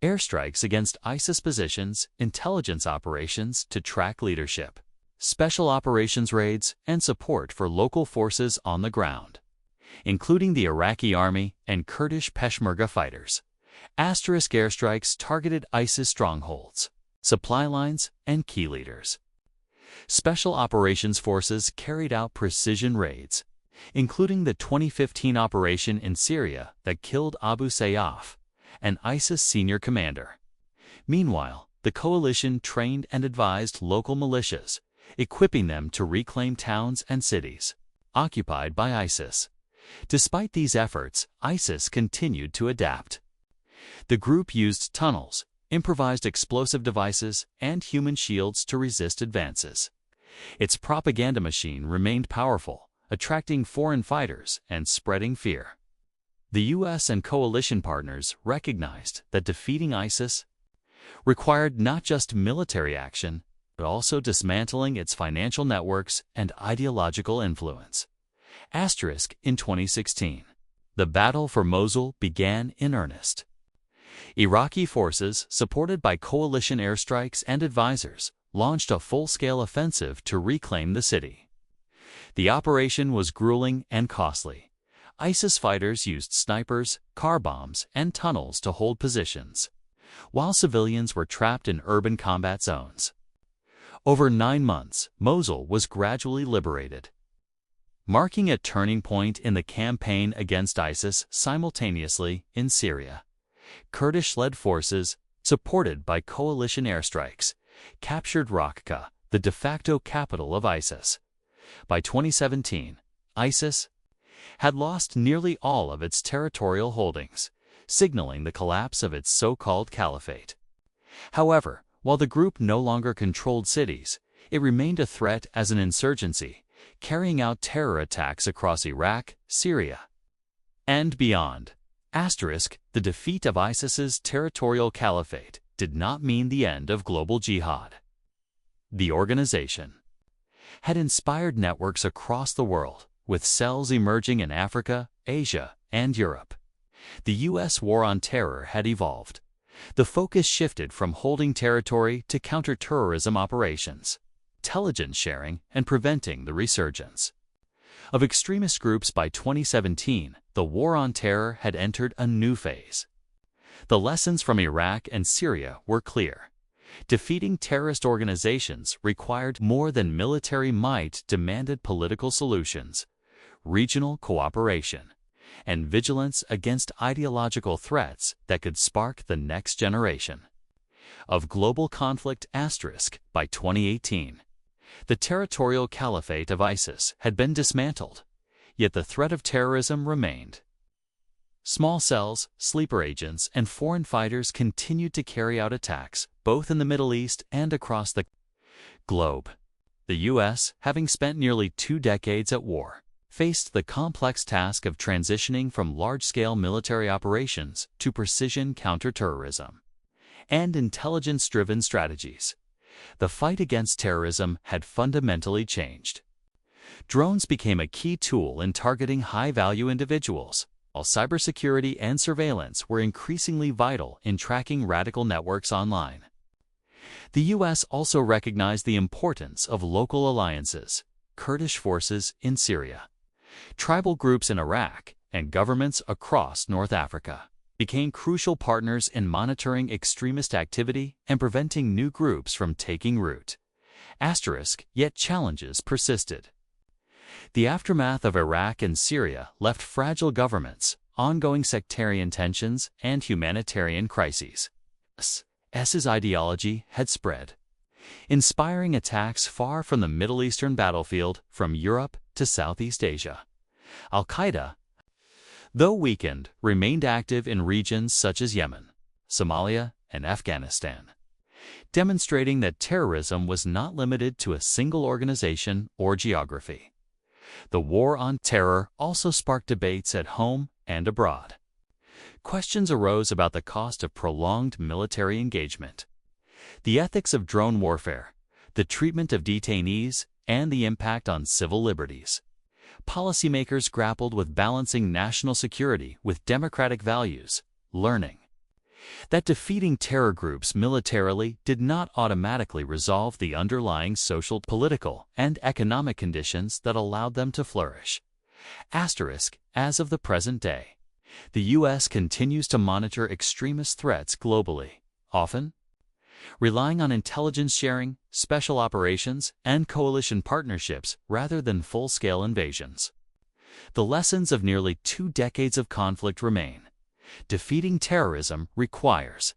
airstrikes against ISIS positions, intelligence operations to track leadership, special operations raids, and support for local forces on the ground, including the Iraqi army and Kurdish Peshmerga fighters. Airstrikes targeted ISIS strongholds, supply lines, and key leaders. Special operations forces carried out precision raids, including the 2015 operation in Syria that killed Abu Sayyaf, an ISIS senior commander. Meanwhile, the coalition trained and advised local militias, equipping them to reclaim towns and cities occupied by ISIS. Despite these efforts, ISIS continued to adapt. The group used tunnels, improvised explosive devices, and human shields to resist advances. Its propaganda machine remained powerful, attracting foreign fighters and spreading fear. The U.S. and coalition partners recognized that defeating ISIS required not just military action, but also dismantling its financial networks and ideological influence. In 2016, the battle for Mosul began in earnest. Iraqi forces, supported by coalition airstrikes and advisors, launched a full-scale offensive to reclaim the city. The operation was grueling and costly. ISIS fighters used snipers, car bombs, and tunnels to hold positions, while civilians were trapped in urban combat zones. Over 9 months, Mosul was gradually liberated, marking a turning point in the campaign against ISIS. Simultaneously, in Syria, Kurdish-led forces, supported by coalition airstrikes, captured Raqqa, the de facto capital of ISIS. By 2017, ISIS had lost nearly all of its territorial holdings, signaling the collapse of its so-called caliphate. However, while the group no longer controlled cities, it remained a threat as an insurgency, carrying out terror attacks across Iraq, Syria, and beyond. The defeat of ISIS's territorial caliphate did not mean the end of global jihad. The organization had inspired networks across the world, with cells emerging in Africa, Asia, and Europe. The U.S. war on terror had evolved. The focus shifted from holding territory to counterterrorism operations, intelligence sharing, and preventing the resurgence of extremist groups. By 2017, the war on terror had entered a new phase. The lessons from Iraq and Syria were clear. Defeating terrorist organizations required more than military might, demanded political solutions, regional cooperation, and vigilance against ideological threats that could spark the next generation of global conflict. By 2018, the territorial caliphate of ISIS had been dismantled, yet the threat of terrorism remained. Small cells, sleeper agents, and foreign fighters continued to carry out attacks both in the Middle East and across the globe. The U.S., having spent nearly 2 decades at war, faced the complex task of transitioning from large-scale military operations to precision counterterrorism and intelligence-driven strategies. The fight against terrorism had fundamentally changed. Drones became a key tool in targeting high-value individuals, while cybersecurity and surveillance were increasingly vital in tracking radical networks online. The U.S. also recognized the importance of local alliances, Kurdish forces in Syria, tribal groups in Iraq, and governments across North Africa became crucial partners in monitoring extremist activity and preventing new groups from taking root. Yet challenges persisted. The aftermath of Iraq and Syria left fragile governments, ongoing sectarian tensions, and humanitarian crises. ISIS's ideology had spread, inspiring attacks far from the Middle Eastern battlefield, from Europe to Southeast Asia. Al-Qaeda, though weakened, remained active in regions such as Yemen, Somalia, and Afghanistan, demonstrating that terrorism was not limited to a single organization or geography. The war on terror also sparked debates at home and abroad. Questions arose about the cost of prolonged military engagement, the ethics of drone warfare, the treatment of detainees, and the impact on civil liberties. Policymakers grappled with balancing national security with democratic values, learning that defeating terror groups militarily did not automatically resolve the underlying social, political, and economic conditions that allowed them to flourish. As of the present day, the U.S. continues to monitor extremist threats globally, often relying on intelligence sharing, special operations, and coalition partnerships rather than full-scale invasions. The lessons of nearly 2 decades of conflict remain. Defeating terrorism requires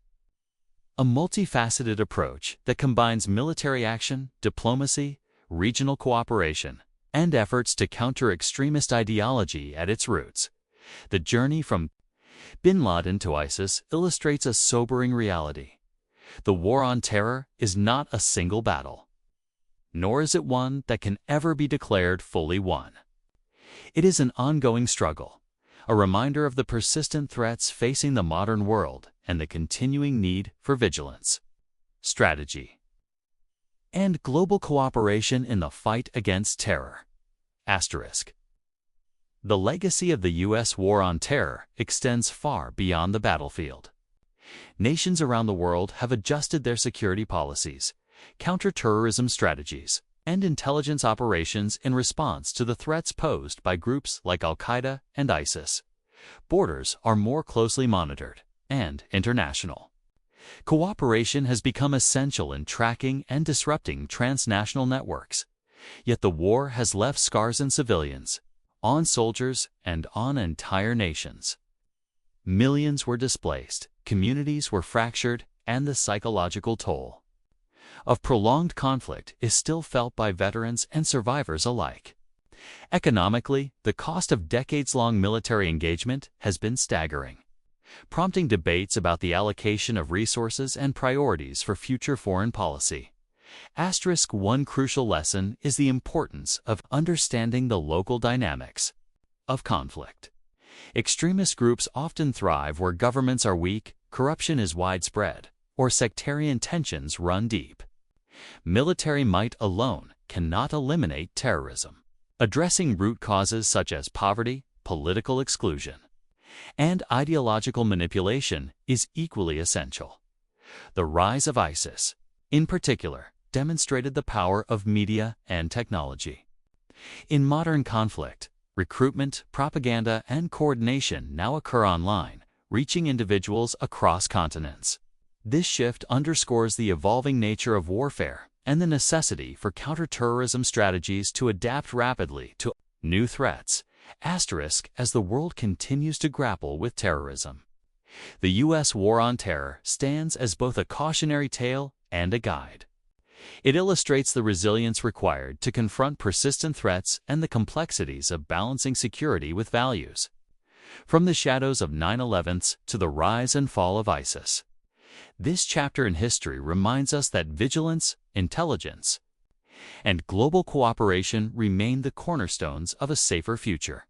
a multifaceted approach that combines military action, diplomacy, regional cooperation, and efforts to counter extremist ideology at its roots. The journey from bin Laden to ISIS illustrates a sobering reality. The war on terror is not a single battle, nor is it one that can ever be declared fully won. It is an ongoing struggle, a reminder of the persistent threats facing the modern world and the continuing need for vigilance. Strategy. and global cooperation in the fight against terror. Asterisk. The legacy of the U.S. war on terror extends far beyond the battlefield. Nations around the world have adjusted their security policies, counterterrorism strategies, and intelligence operations in response to the threats posed by groups like Al-Qaeda and ISIS. Borders are more closely monitored and international. Cooperation has become essential in tracking and disrupting transnational networks. Yet the war has left scars in civilians, on soldiers, and on entire nations. Millions were displaced, communities were fractured, and the psychological toll of prolonged conflict is still felt by veterans and survivors alike. Economically, the cost of decades-long military engagement has been staggering, prompting debates about the allocation of resources and priorities for future foreign policy. One crucial lesson is the importance of understanding the local dynamics of conflict. Extremist groups often thrive where governments are weak, corruption is widespread, or sectarian tensions run deep. Military might alone cannot eliminate terrorism. Addressing root causes such as poverty, political exclusion, and ideological manipulation is equally essential. The rise of ISIS, in particular, demonstrated the power of media and technology. In modern conflict, recruitment, propaganda, and coordination now occur online, reaching individuals across continents. This shift underscores the evolving nature of warfare and the necessity for counterterrorism strategies to adapt rapidly to new threats, as the world continues to grapple with terrorism. The U.S. war on terror stands as both a cautionary tale and a guide. It illustrates the resilience required to confront persistent threats and the complexities of balancing security with values. From the shadows of 9/11 to the rise and fall of ISIS, this chapter in history reminds us that vigilance, intelligence, and global cooperation remain the cornerstones of a safer future.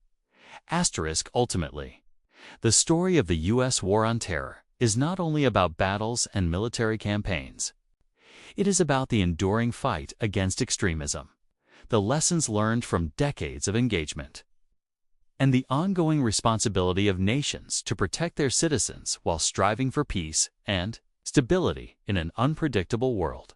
Ultimately, the story of the U.S. war on terror is not only about battles and military campaigns. It is about the enduring fight against extremism, the lessons learned from decades of engagement, and the ongoing responsibility of nations to protect their citizens while striving for peace and stability in an unpredictable world.